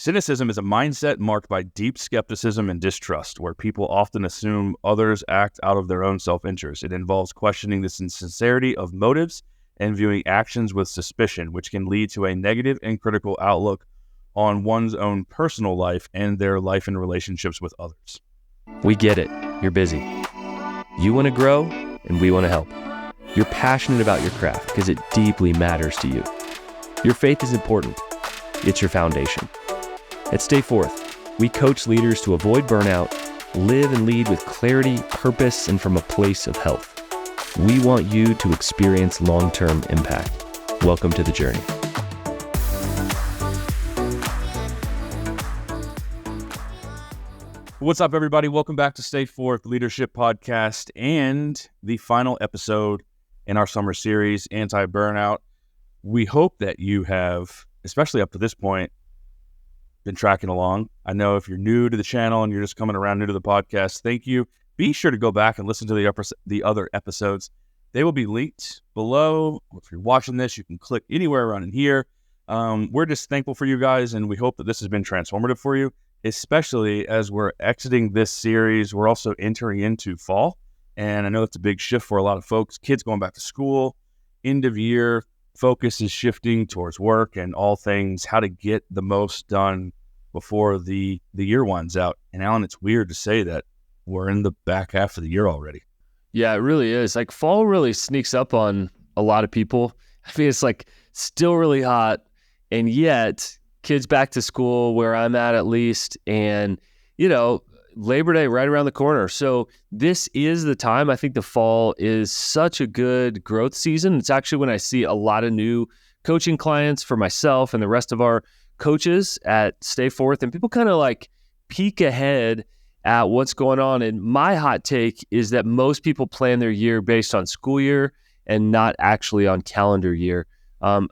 Cynicism is a mindset marked by deep skepticism and distrust, where people often assume others act out of their own self-interest. It involves questioning the sincerity of motives and viewing actions with suspicion, which can lead to a negative and critical outlook on one's own personal life and their life and relationships with others. We get it. You're busy. You want to grow, and we want to help. You're passionate about your craft because it deeply matters to you. Your faith is important. It's your foundation. At Stay Forth, we coach leaders to avoid burnout, live and lead with clarity, purpose, and from a place of health. We want you to experience long-term impact. Welcome to the journey. What's up, everybody? Welcome back to Stay Forth Leadership Podcast and the final episode in our summer series, Anti-Burnout. We hope that you have, especially up to this point, been tracking along. I know if you're new to the channel and you're just coming around new to the podcast, thank you. Be sure to go back and listen to the other episodes. They will be linked below. If you're watching this, you can click anywhere around in here. We're just thankful for you guys, and we hope that this has been transformative for you, especially as we're exiting this series. We're also entering into fall, and I know it's a big shift for a lot of folks. Kids going back to school, end of year, focus is shifting towards work and all things, how to get the most done before the year winds out. And Alan, it's weird to say that we're in the back half of the year already. Yeah, it really is. Like, fall really sneaks up on a lot of people. I mean, it's like still really hot, and yet kids back to school, where I'm at least, and, you know, Labor Day right around the corner. So this is the time. I think the fall is such a good growth season. It's actually when I see a lot of new coaching clients for myself and the rest of our coaches at Stay Forth, and people kind of like peek ahead at what's going on. And my hot take is that most people plan their year based on school year and not actually on calendar year,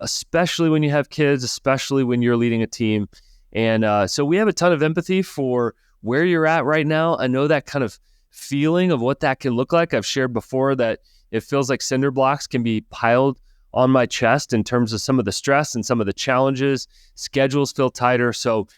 especially when you have kids, especially when you're leading a team. And so we have a ton of empathy for where you're at right now. I know that kind of feeling of what that can look like. I've shared before that it feels like cinder blocks can be piled on my chest in terms of some of the stress and some of the challenges. Schedules feel tighter. So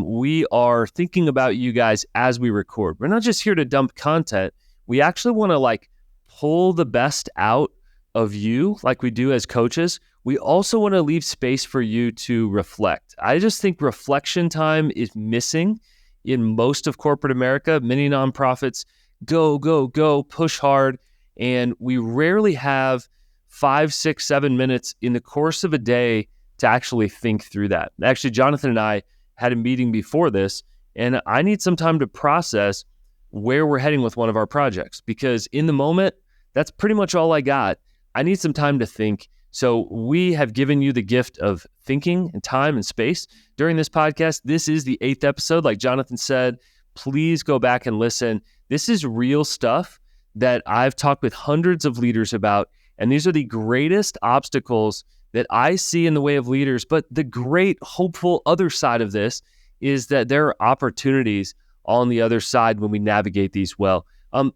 we are thinking about you guys as we record. We're not just here to dump content. We actually want to like pull the best out of you like we do as coaches. We also want to leave space for you to reflect. I just think reflection time is missing in most of corporate America. Many nonprofits go, push hard. And we rarely have 5, 6, 7 minutes in the course of a day to actually think through that. Actually, Jonathan and I had a meeting before this, and I need some time to process where we're heading with one of our projects, because in the moment, that's pretty much all I got. I need some time to think. So we have given you the gift of thinking and time and space during this podcast. This is the 8th episode. Like Jonathan said, please go back and listen. This is real stuff that I've talked with hundreds of leaders about. And these are the greatest obstacles that I see in the way of leaders. But the great, hopeful other side of this is that there are opportunities on the other side when we navigate these well.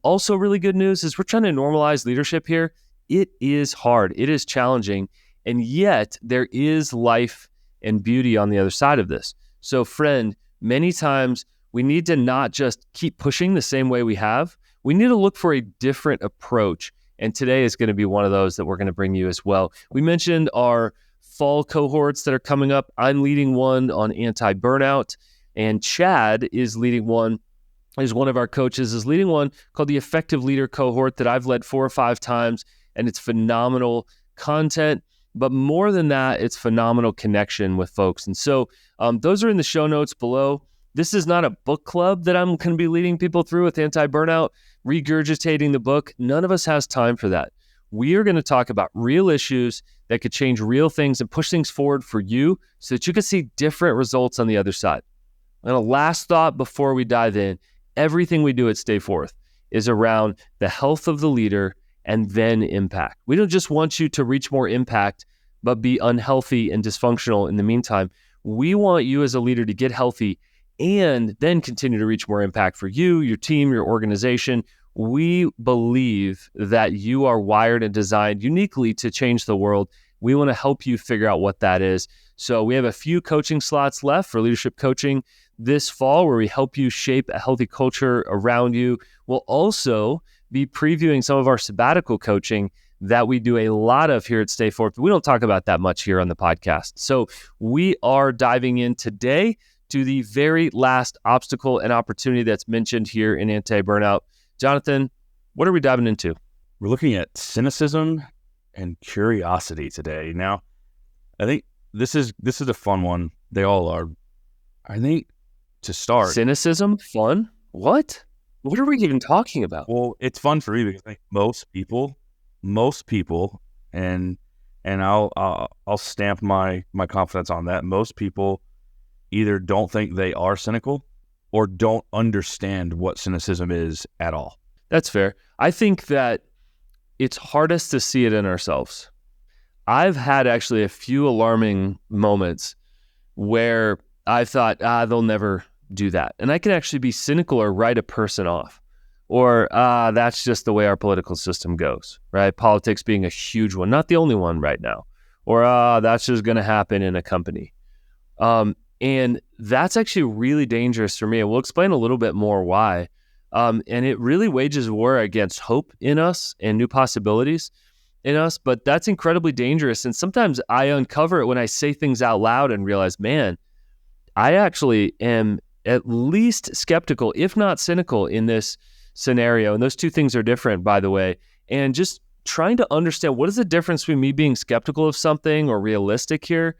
Also, really good news is we're trying to normalize leadership here. It is hard. It is challenging. And yet there is life and beauty on the other side of this. So friend, many times we need to not just keep pushing the same way we have. We need to look for a different approach. And today is going to be one of those that we're going to bring you as well. We mentioned our fall cohorts that are coming up. I'm leading one on anti-burnout, and Chad is leading one. Is one of our coaches is leading one called the Effective Leader cohort that I've led 4 or 5 times. And it's phenomenal content, but more than that, it's phenomenal connection with folks. And so those are in the show notes below. This is not a book club that I'm going to be leading people through with Anti-Burnout, regurgitating the book. None of us has time for that. We are going to talk about real issues that could change real things and push things forward for you so that you can see different results on the other side. And a last thought before we dive in, everything we do at Stay Forth is around the health of the leader and then impact. We don't just want you to reach more impact, but be unhealthy and dysfunctional in the meantime. We want you as a leader to get healthy and then continue to reach more impact for you, your team, your organization. We believe that you are wired and designed uniquely to change the world. We want to help you figure out what that is. So we have a few coaching slots left for leadership coaching this fall where we help you shape a healthy culture around you. We'll also be previewing some of our sabbatical coaching that we do a lot of here at Stay Forth. We don't talk about that much here on the podcast. So we are diving in today to the very last obstacle and opportunity that's mentioned here in Anti-Burnout. Jonathan, what are we diving into? We're looking at cynicism and curiosity today. Now, I think this is a fun one. They all are. I think to start, cynicism, fun? What are we even talking about? Well, it's fun for me because I think most people, and I'll stamp my confidence on that. Most people either don't think they are cynical or don't understand what cynicism is at all. That's fair. I think that it's hardest to see it in ourselves. I've had actually a few alarming moments where I thought, they'll never do that. And I can actually be cynical or write a person off. Or that's just the way our political system goes, right? Politics being a huge one, not the only one right now. Or that's just going to happen in a company. And that's actually really dangerous for me. And we'll explain a little bit more why. And it really wages war against hope in us and new possibilities in us. But that's incredibly dangerous. And sometimes I uncover it when I say things out loud and realize, man, I actually am at least skeptical, if not cynical, in this scenario. And those two things are different, by the way. And just trying to understand what is the difference between me being skeptical of something or realistic here,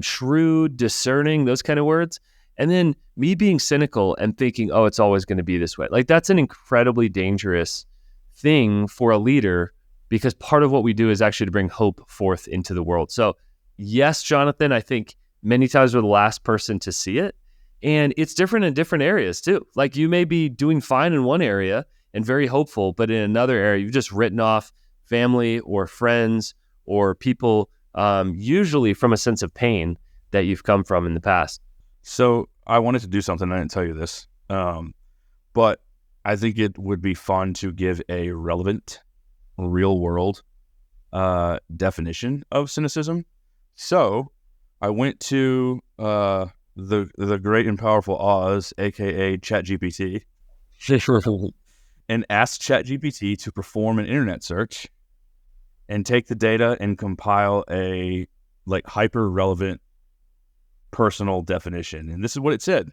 shrewd, discerning, those kind of words, and then me being cynical and thinking, oh, it's always going to be this way. Like, that's an incredibly dangerous thing for a leader, because part of what we do is actually to bring hope forth into the world. So yes, Jonathan, I think many times we're the last person to see it. And it's different in different areas too. Like, you may be doing fine in one area and very hopeful, but in another area, you've just written off family or friends or people, usually from a sense of pain that you've come from in the past. So I wanted to do something. I didn't tell you this, but I think it would be fun to give a relevant, real world definition of cynicism. So I went to the great and powerful Oz, aka ChatGPT, and asked ChatGPT to perform an internet search and take the data and compile a hyper relevant personal definition. And this is what it said.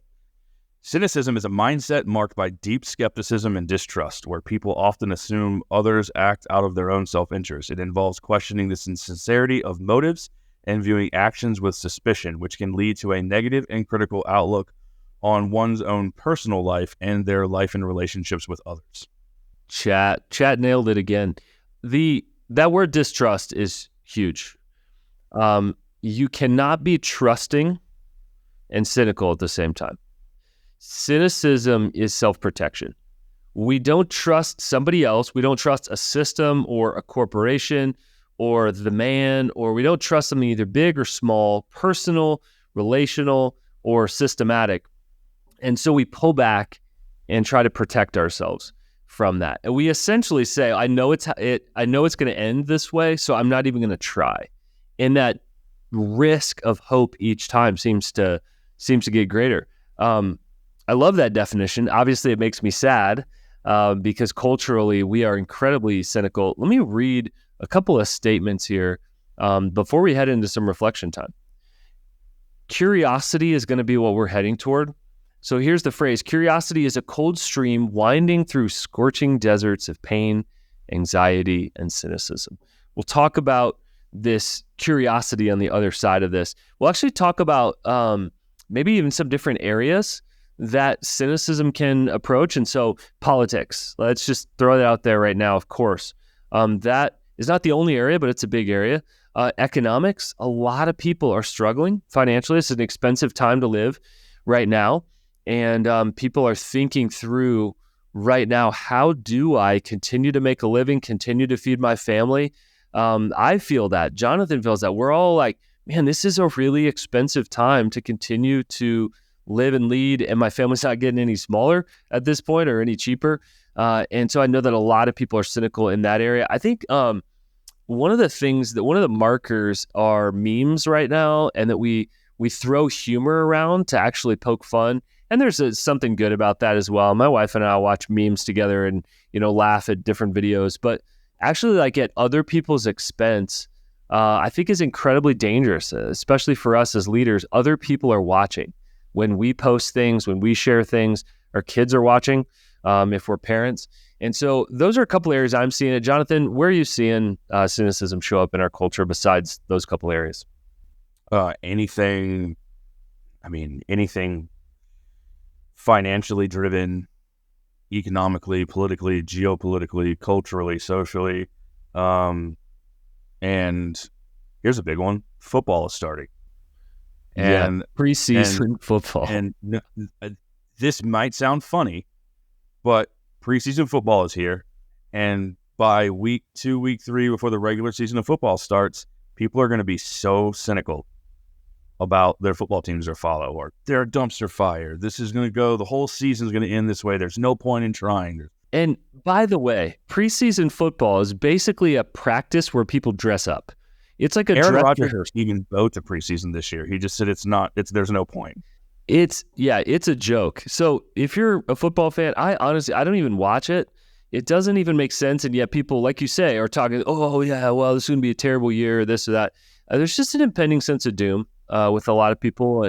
Cynicism is a mindset marked by deep skepticism and distrust, where people often assume others act out of their own self-interest. It involves questioning the sincerity of motives and viewing actions with suspicion, which can lead to a negative and critical outlook on one's own personal life and their life and relationships with others. Chat nailed it again. That word distrust is huge. You cannot be trusting and cynical at the same time. Cynicism is self-protection. We don't trust somebody else. We don't trust a system or a corporation or the man, or we don't trust something either big or small, personal, relational, or systematic. And so we pull back and try to protect ourselves from that. And we essentially say, I know it's going to end this way, so I'm not even going to try. And that risk of hope each time seems to get greater. I love that definition. Obviously, it makes me sad because culturally we are incredibly cynical. Let me read a couple of statements here before we head into some reflection time. Curiosity is going to be what we're heading toward. So here's the phrase: curiosity is a cold stream winding through scorching deserts of pain, anxiety, and cynicism. We'll talk about this curiosity on the other side of this. We'll actually talk about maybe even some different areas that cynicism can approach. And so politics, let's just throw that out there right now, of course. That is not the only area, but it's a big area. Economics, a lot of people are struggling financially. It's an expensive time to live right now. And people are thinking through right now, how do I continue to make a living, continue to feed my family? I feel that. Jonathan feels that. We're all like, man, this is a really expensive time to continue to live and lead, and my family's not getting any smaller at this point or any cheaper. And so I know that a lot of people are cynical in that area. I think one of the markers are memes right now, and that we throw humor around to actually poke fun. And there's something good about that as well. My wife and I watch memes together and, laugh at different videos, but actually like at other people's expense, I think is incredibly dangerous, especially for us as leaders. Other people are watching when we post things, when we share things. Our kids are watching, if we're parents. And so those are a couple areas I'm seeing it. Jonathan, where are you seeing cynicism show up in our culture besides those couple areas? Anything financially driven, economically, politically, geopolitically, culturally, socially. And here's a big one. Football is starting. And preseason football. And this might sound funny, but preseason football is here. And by week 2, week 3, before the regular season of football starts, people are going to be so cynical about their football teams they follow, or they're a dumpster fire. This is going to go, the whole season is going to end this way. There's no point in trying. And by the way, preseason football is basically a practice where people dress up. It's like Aaron Rodgers even go to preseason this year. He just said there's no point. It's a joke. So if you're a football fan, I don't even watch it. It doesn't even make sense. And yet people, like you say, are talking, oh yeah, well, this is going to be a terrible year, or this or that. There's just an impending sense of doom with a lot of people.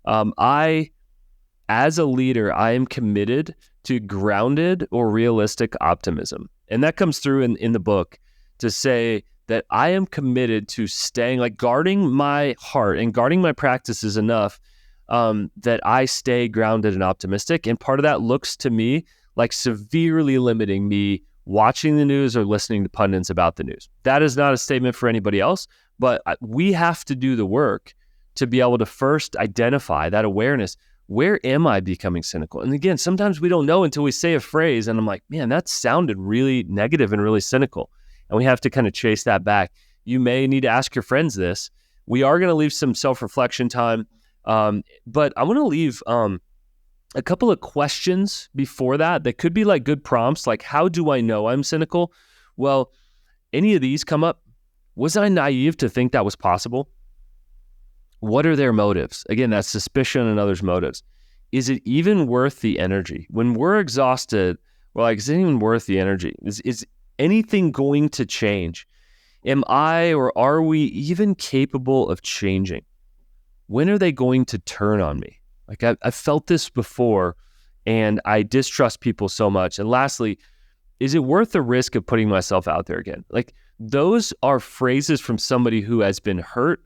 And as a leader, I am committed to grounded or realistic optimism. And that comes through in the book to say that I am committed to staying, like guarding my heart and guarding my practices enough that I stay grounded and optimistic. And part of that looks to me like severely limiting me watching the news or listening to pundits about the news. That is not a statement for anybody else, but we have to do the work to be able to first identify that awareness. Where am I becoming cynical? And again, sometimes we don't know until we say a phrase and I'm like, man, that sounded really negative and really cynical. And we have to kind of chase that back. You may need to ask your friends this. We are going to leave some self-reflection time, but I want to leave a couple of questions before that could be like good prompts, like how do I know I'm cynical? Well, any of these come up. Was I naive to think that was possible? What are their motives? Again, that's suspicion and others' motives. Is it even worth the energy? When we're exhausted, we're like, is it even worth the energy? Is anything going to change? Am I or are we even capable of changing? When are they going to turn on me? Like I've felt this before and I distrust people so much. And lastly, is it worth the risk of putting myself out there again? Like those are phrases from somebody who has been hurt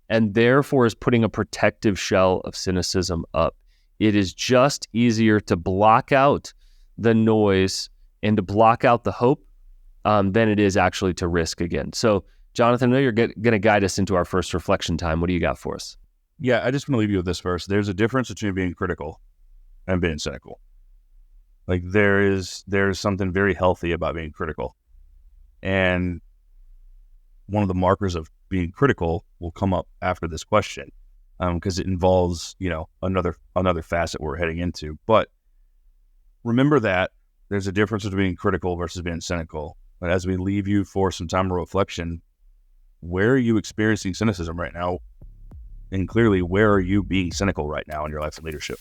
and therefore is putting a protective shell of cynicism up. It is just easier to block out the noise and to block out the hope than it is actually to risk again. So, Jonathan, I know you're going to guide us into our first reflection time. What do you got for us? Yeah, I just want to leave you with this verse. There's a difference between being critical and being cynical. Like there's something very healthy about being critical. And one of the markers of being critical will come up after this question because it involves, another facet we're heading into. But remember that there's a difference between being critical versus being cynical. But as we leave you for some time of reflection, where are you experiencing cynicism right now? And clearly, where are you being cynical right now in your life and leadership?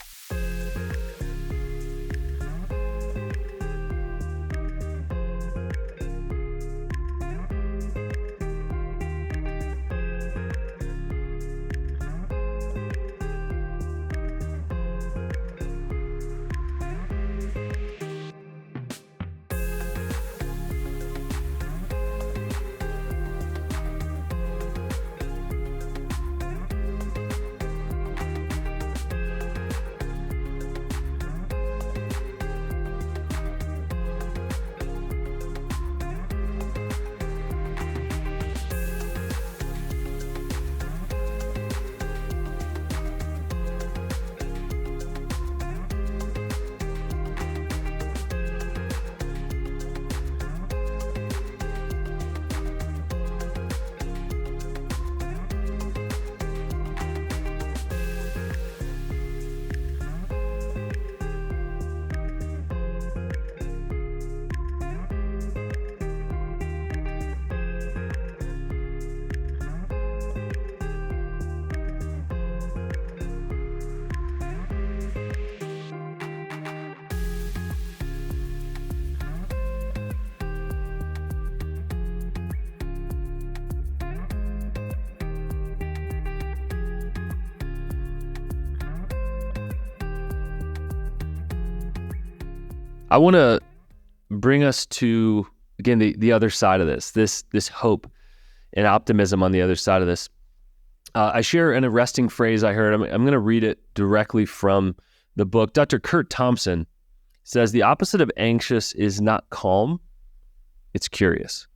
I want to bring us to, again, the other side of this hope and optimism on the other side of this. I share an arresting phrase I heard. I'm going to read it directly from the book. Dr. Kurt Thompson says, the opposite of anxious is not calm, it's curious.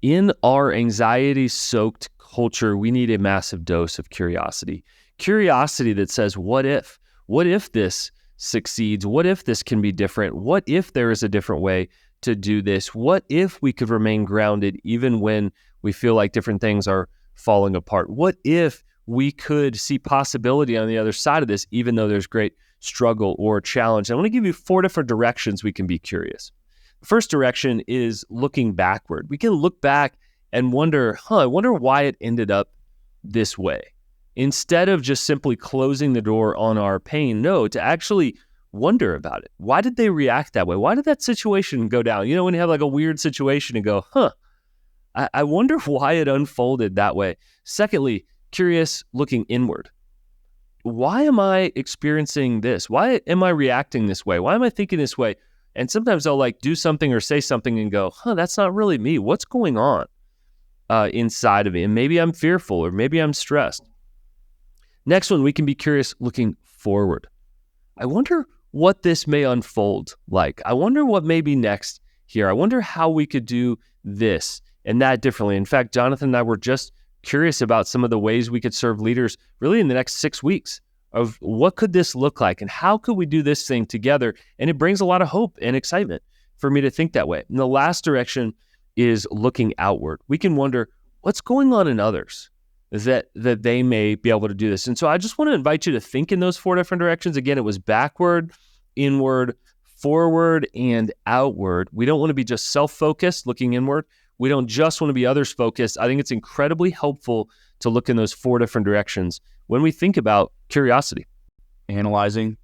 In our anxiety-soaked culture, we need a massive dose of curiosity. Curiosity that says, what if? What if this succeeds? What if this can be different? What if there is a different way to do this? What if we could remain grounded even when we feel like different things are falling apart? What if we could see possibility on the other side of this, even though there's great struggle or challenge? I want to give you 4 different directions we can be curious. The first direction is looking backward. We can look back and wonder, I wonder why it ended up this way. Instead of just simply closing the door on our pain, no, to actually wonder about it. Why did they react that way? Why did that situation go down? You know, when you have like a weird situation and go, I wonder why it unfolded that way. Secondly, curious looking inward. Why am I experiencing this? Why am I reacting this way? Why am I thinking this way? And sometimes I'll like do something or say something and go, that's not really me. What's going on inside of me? And maybe I'm fearful or maybe I'm stressed. Next one, we can be curious looking forward. I wonder what this may unfold like. I wonder what may be next here. I wonder how we could do this and that differently. In fact, Jonathan and I were just curious about some of the ways we could serve leaders really in the next 6 weeks of what could this look like and how could we do this thing together? And it brings a lot of hope and excitement for me to think that way. And the last direction is looking outward. We can wonder what's going on in others that they may be able to do this. And so I just want to invite you to think in those 4 different directions. Again, it was backward, inward, forward, and outward. We don't want to be just self-focused, looking inward. We don't just want to be others focused. I think it's incredibly helpful to look in those 4 different directions when we think about curiosity. Analyzing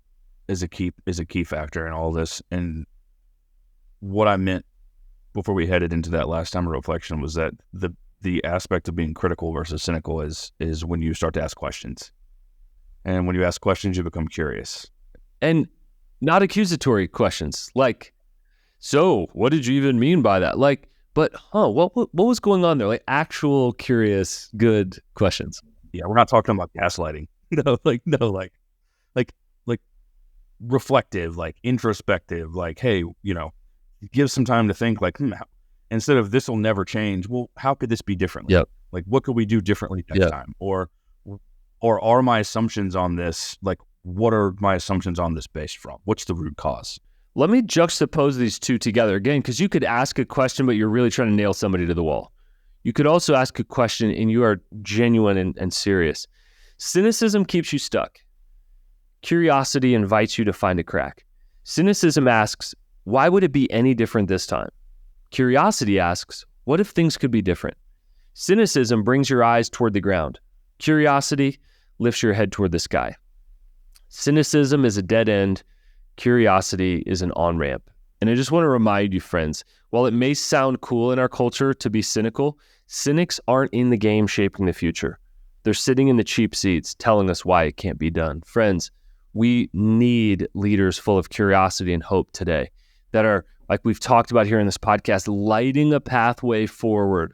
is a key factor in all this. And what I meant before we headed into that last time of reflection was that the aspect of being critical versus cynical is when you start to ask questions. And when you ask questions, you become curious. And not accusatory questions like, so what did you even mean by that? Like, but what was going on there? Like actual curious, good questions. Yeah, we're not talking about gaslighting. like reflective, like introspective, like, hey, give some time to think, like, instead of this will never change, well, how could this be differently? Yep. Like, what could we do differently next time? Or are my assumptions on this, like, what are my assumptions on this based from? What's the root cause? Let me juxtapose these two together again, because you could ask a question, but you're really trying to nail somebody to the wall. You could also ask a question and you are genuine and serious. Cynicism keeps you stuck. Curiosity invites you to find a crack. Cynicism asks, why would it be any different this time? Curiosity asks, what if things could be different? Cynicism brings your eyes toward the ground. Curiosity lifts your head toward the sky. Cynicism is a dead end. Curiosity is an on-ramp. And I just want to remind you, friends, while it may sound cool in our culture to be cynical, cynics aren't in the game shaping the future. They're sitting in the cheap seats telling us why it can't be done. Friends, we need leaders full of curiosity and hope today that are, like we've talked about here in this podcast, lighting a pathway forward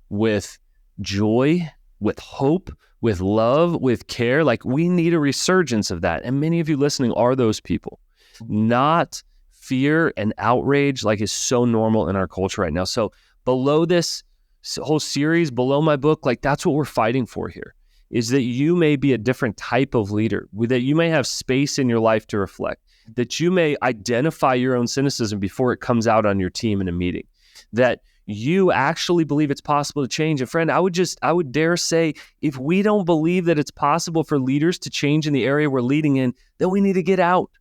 with joy, with hope, with love, with care. Like we need a resurgence of that. And many of you listening are those people, not fear and outrage like is so normal in our culture right now. So below this whole series, below my book, like that's what we're fighting for here, is that you may be a different type of leader, that you may have space in your life to reflect, that you may identify your own cynicism before it comes out on your team in a meeting, that you actually believe it's possible to change. And friend, I would dare say, if we don't believe that it's possible for leaders to change in the area we're leading in, then we need to get out.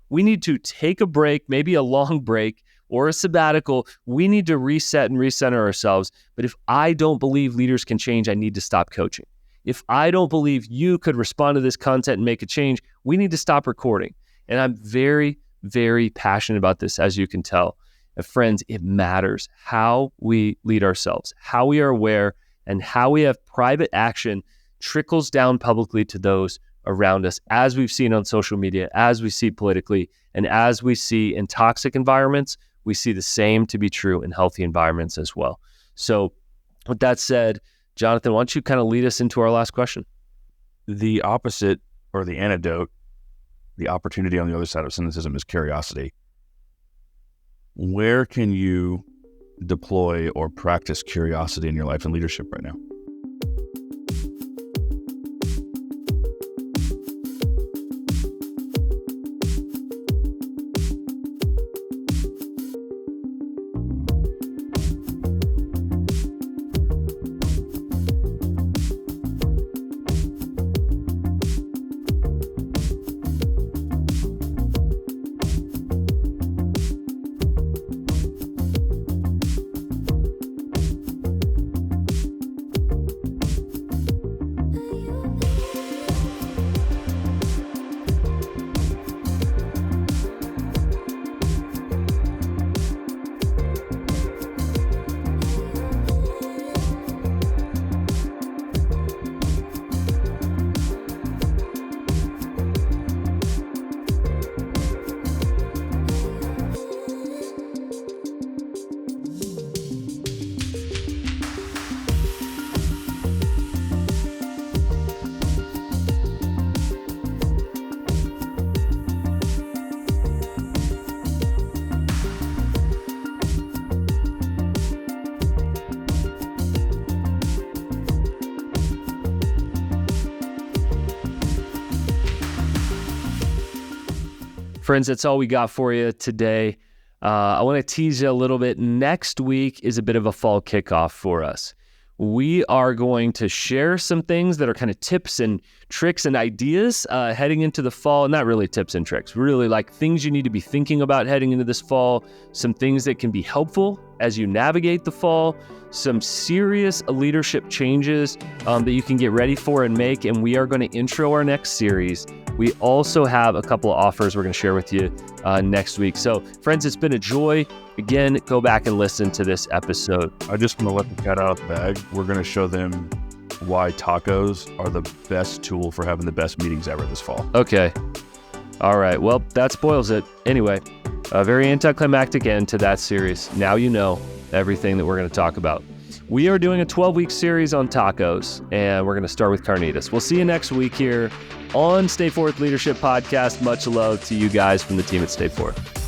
We need to take a break, maybe a long break or a sabbatical. We need to reset and recenter ourselves. But if I don't believe leaders can change, I need to stop coaching. If I don't believe you could respond to this content and make a change, we need to stop recording. And I'm very, very passionate about this, as you can tell. And friends, it matters how we lead ourselves, how we are aware, and how we have private action trickles down publicly to those around us, as we've seen on social media, as we see politically, and as we see in toxic environments, we see the same to be true in healthy environments as well. So with that said, Jonathan, why don't you kind of lead us into our last question? The opposite, or the antidote, the opportunity on the other side of cynicism is curiosity. Where can you deploy or practice curiosity in your life and leadership right now? Friends, that's all we got for you today. I want to tease you a little bit. Next week is a bit of a fall kickoff for us. We are going to share some things that are kind of tips and tricks and ideas heading into the fall. Not really tips and tricks, really like things you need to be thinking about heading into this fall, some things that can be helpful as you navigate the fall, some serious leadership changes that you can get ready for and make. And we are going to intro our next series. We also have a couple of offers we're going to share with you next week. So, friends, it's been a joy. Again, go back and listen to this episode. I just want to let the cat out of the bag. We're going to show them why tacos are the best tool for having the best meetings ever this fall. Okay. All right. Well, that spoils it. Anyway, a very anticlimactic end to that series. Now you know everything that we're going to talk about. We are doing a 12-week series on tacos, and we're going to start with carnitas. We'll see you next week here on Stay Forth Leadership Podcast. Much love to you guys from the team at Stay Forth.